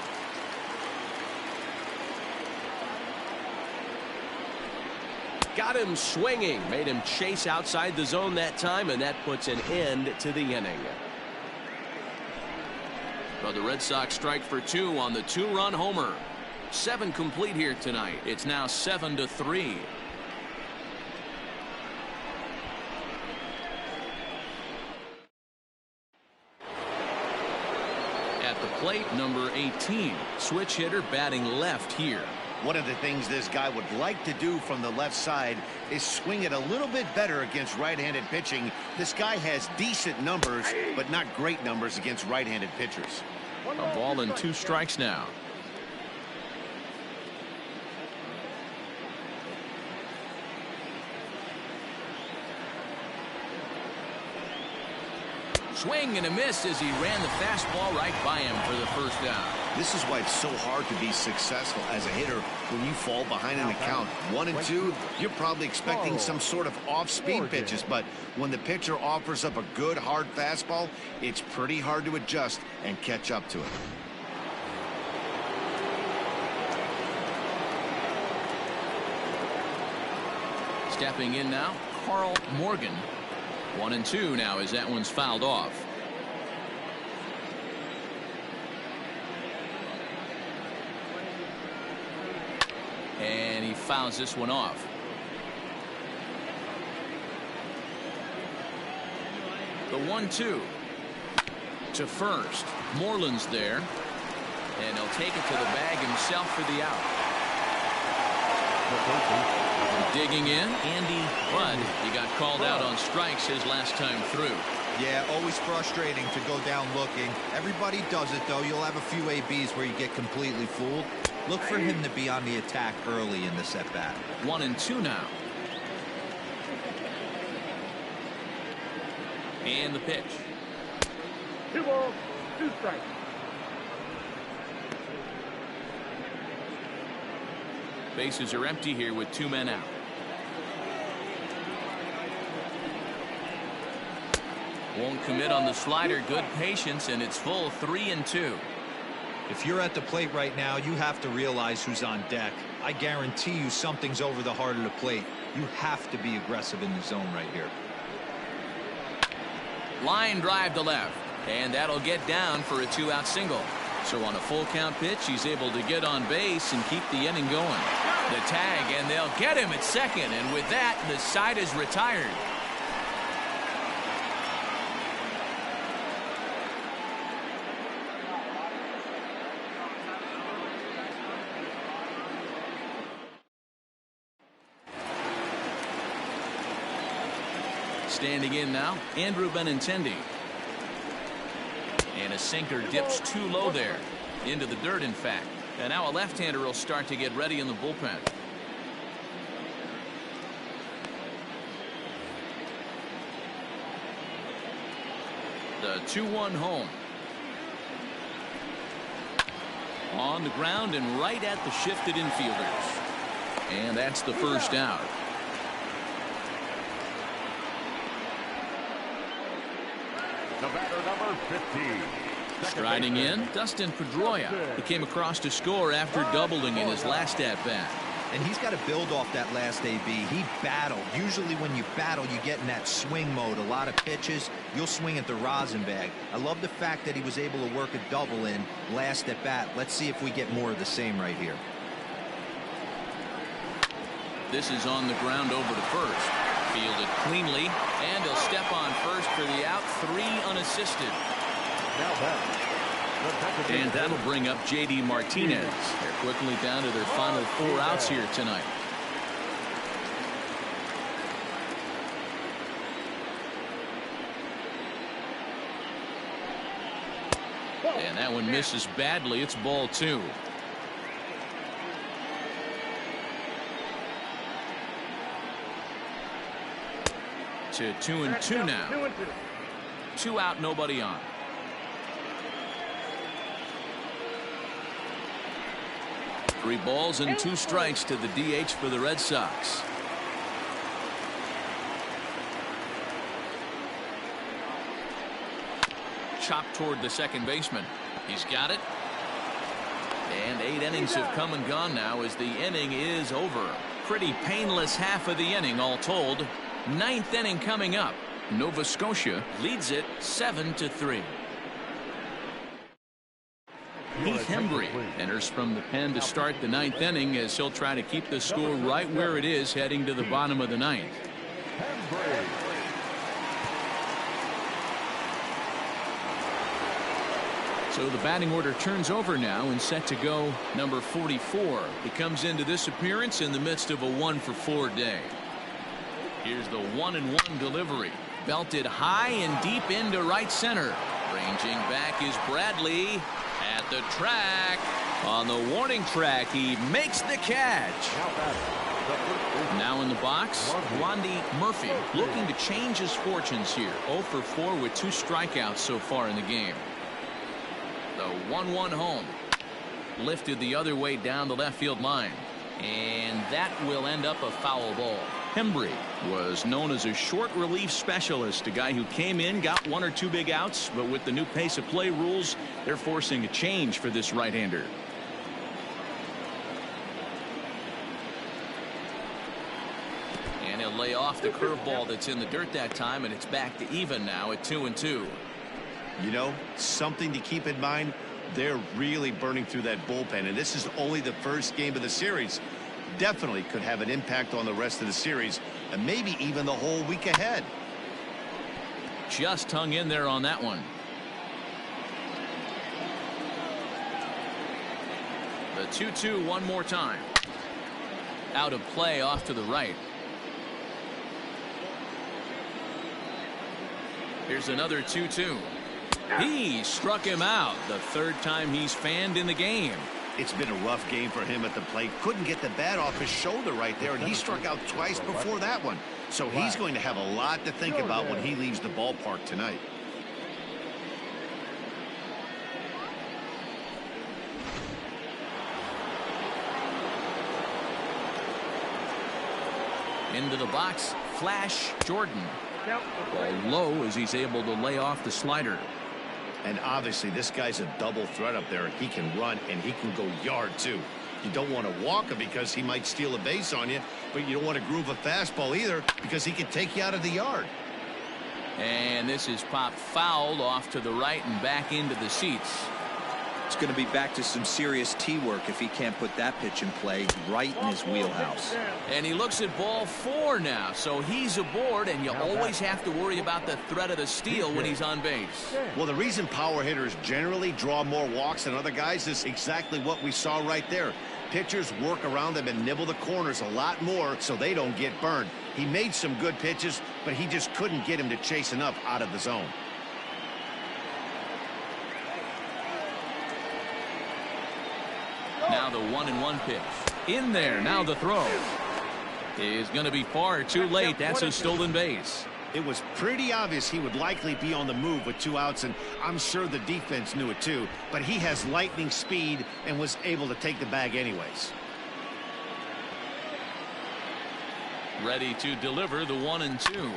Got him swinging. Made him chase outside the zone that time, and that puts an end to the inning. But the Red Sox strike for 2 on the 2-run homer. 7 complete here tonight. It's now 7-3. At the plate, number 18, switch hitter batting left here. One of the things this guy would like to do from the left side is swing it a little bit better against right-handed pitching. This guy has decent numbers, but not great numbers against right-handed pitchers. A ball and 2 strikes now. Swing and a miss as he ran the fastball right by him for the first down. This is why it's so hard to be successful as a hitter when you fall behind an account 1 and 2. You're probably expecting some sort of off-speed pitches, but when the pitcher offers up a good hard fastball, it's pretty hard to adjust and catch up to it. Stepping in now, Carl Morgan. 1 and 2 now as that one's fouled off. And he fouls this one off. The 1-2 to first. Moreland's there, and he'll take it to the bag himself for the out. Digging in, Andy Budd. He got called out on strikes his last time through. Yeah, always frustrating to go down looking. Everybody does it, though. You'll have a few ABs where you get completely fooled. Look for him to be on the attack early in this at-bat. 1 and 2 now. And the pitch. 2 balls, 2 strikes. Bases are empty here with 2 men out. Won't commit on the slider. Good patience, and it's full 3 and 2. If you're at the plate right now, you have to realize who's on deck. I guarantee you something's over the heart of the plate. You have to be aggressive in the zone right here. Line drive to left, and that'll get down for a 2-out single. So on a full count pitch, he's able to get on base and keep the inning going. The tag, and they'll get him at second, and with that, the side is retired. Standing in now, Andrew Benintendi. And a sinker dips too low there. Into the dirt, in fact. And now a left-hander will start to get ready in the bullpen. The 2-1 home. On the ground and right at the shifted infielders. And that's the first out. The batter, number 15. Striding in, Dustin Pedroia. He came across to score after doubling in his last at-bat. And he's got to build off that last AB. He battled. Usually when you battle, you get in that swing mode. A lot of pitches, you'll swing at the rosin bag. I love the fact that he was able to work a double in last at bat. Let's see if we get more of the same right here. This is on the ground over to first. Fielded cleanly, and he'll step on first for the out. 3 unassisted. And that'll bring up J.D. Martinez. They're quickly down to their final 4 outs here tonight. And that one misses badly. It's ball 2. To 2 and 2 now. 2 out, nobody on. Three balls and 2 strikes to the DH for the Red Sox. chopped toward the second baseman. He's got it. And 8 innings have come and gone now as the inning is over. Pretty painless half of the inning all told. 9th inning coming up. Nova Scotia leads it 7-3. Heath Hembry enters from the pen to start the 9th inning as he'll try to keep the score right where it is heading to the bottom of the 9th. So the batting order turns over now and set to go number 44. He comes into this appearance in the midst of a 1-for-4 day. Here's the 1-1 delivery. Belted high and deep into right center. Ranging back is Bradley at the track. On the warning track, he makes the catch. Now in the box, Blondie Murphy looking to change his fortunes here. 0-for-4 with 2 strikeouts so far in the game. The 1-1 home. Lifted the other way down the left field line. And that will end up a foul ball. Hembry was known as a short relief specialist, a guy who came in, got 1 or 2 big outs, but with the new pace of play rules, they're forcing a change for this right-hander. And he'll lay off the curveball that's in the dirt that time, and it's back to even now at 2-2. You know, something to keep in mind, they're really burning through that bullpen, and this is only the first game of the series. Definitely could have an impact on the rest of the series and maybe even the whole week ahead. Just hung in there on that one. The 2-2 one more time. Out of play off to the right. Here's another 2-2. He struck him out the 3rd time he's fanned in the game. It's been a rough game for him at the plate. Couldn't get the bat off his shoulder right there, and he struck out twice before that one. So he's going to have a lot to think about when he leaves the ballpark tonight. Into the box, Flash Jordan. Ball low as he's able to lay off the slider. And obviously this guy's a double threat up there. He can run and he can go yard too. You don't want to walk him because he might steal a base on you, but you don't want to groove a fastball either because he can take you out of the yard. And this is popped foul off to the right and back into the seats. It's going to be back to some serious tee work if he can't put that pitch in play right in his wheelhouse. And he looks at ball 4 now, so he's aboard, and you always have to worry about the threat of the steal when he's on base. Well, the reason power hitters generally draw more walks than other guys is exactly what we saw right there. Pitchers work around them and nibble the corners a lot more so they don't get burned. He made some good pitches, but he just couldn't get him to chase enough out of the zone. Now the 1-1 pitch. In there. Now the throw. Is going to be far too late. That's a stolen base. It was pretty obvious he would likely be on the move with 2 outs, and I'm sure the defense knew it too. But he has lightning speed and was able to take the bag anyways. Ready to deliver the 1-2.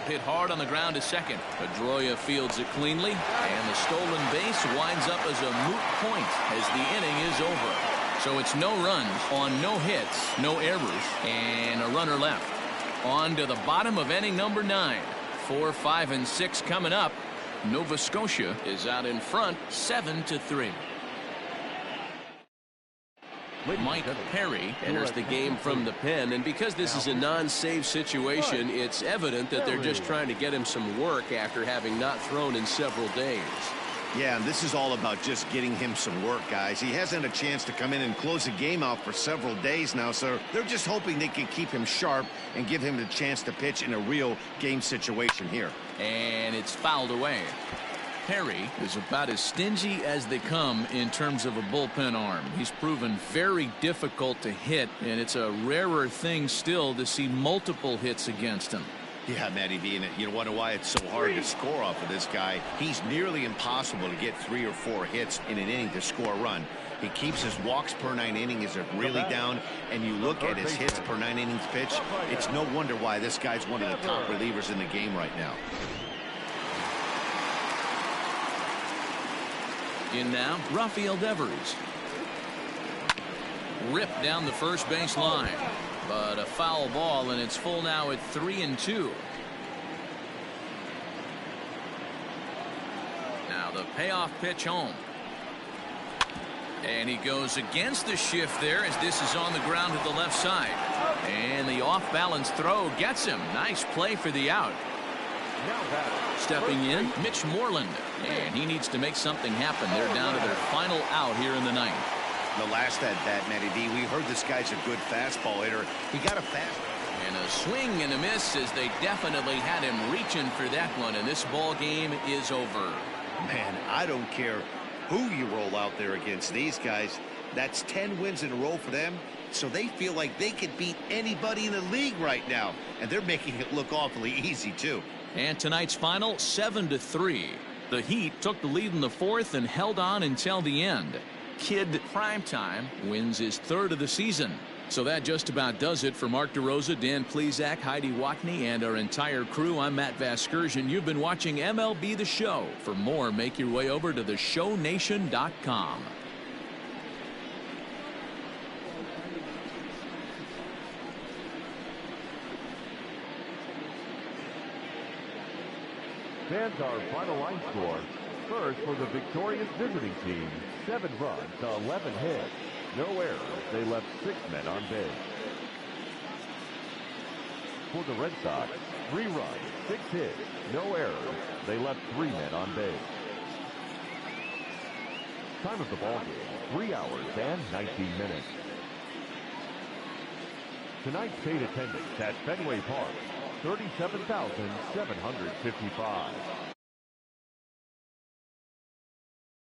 Hit hard on the ground to second. Pedroia fields it cleanly, and the stolen base winds up as a moot point as the inning is over. So it's no runs on no hits, no errors, and a runner left. On to the bottom of inning number 9. 4, 5, and 6 coming up. Nova Scotia is out in front 7-3. Mike Perry enters the game from the pen, and because this is a non-save situation, it's evident that they're just trying to get him some work after having not thrown in several days. Yeah, and this is all about just getting him some work, guys. He hasn't had a chance to come in and close the game out for several days now, so they're just hoping they can keep him sharp and give him the chance to pitch in a real game situation here. And it's fouled away. Perry is about as stingy as they come in terms of a bullpen arm. He's proven very difficult to hit, and it's a rarer thing still to see multiple hits against him. Yeah, Matty V, and you wonder why it's so hard to score off of this guy. He's nearly impossible to get 3 or 4 hits in an inning to score a run. He keeps his walks per 9 innings really down, and you look at his hits per 9 innings pitch, it's no wonder why this guy's one of the top relievers in the game right now. In now, Rafael Devers. Ripped down the first base line. But a foul ball, and it's full now at 3-2. Now the payoff pitch home. And he goes against the shift there as this is on the ground to the left side. And the off-balance throw gets him. Nice play for the out. Stepping in, Mitch Moreland. And he needs to make something happen. They're down to their final out here in the ninth. The last at bat, Matty D, we heard this guy's a good fastball hitter. He got a fastball. And a swing and a miss as they definitely had him reaching for that one. And this ball game is over. Man, I don't care who you roll out there against these guys. That's 10 wins in a row for them. So they feel like they could beat anybody in the league right now. And they're making it look awfully easy, too. And tonight's final, 7-3. The Heat took the lead in the fourth and held on until the end. Kid Primetime wins his third of the season. So that just about does it for Mark DeRosa, Dan Plesac, Heidi Watney, and our entire crew. I'm Matt Vasgersian. You've been watching MLB The Show. For more, make your way over to theshownation.com. Fans, our final line score. First, for the victorious visiting team, 7 runs to 11 hits. No errors. They left 6 men on base. For the Red Sox, 3 runs, 6 hits. No errors. They left 3 men on base. Time of the ball game, 3 hours and 19 minutes. Tonight's paid attendance at Fenway Park, 37,755.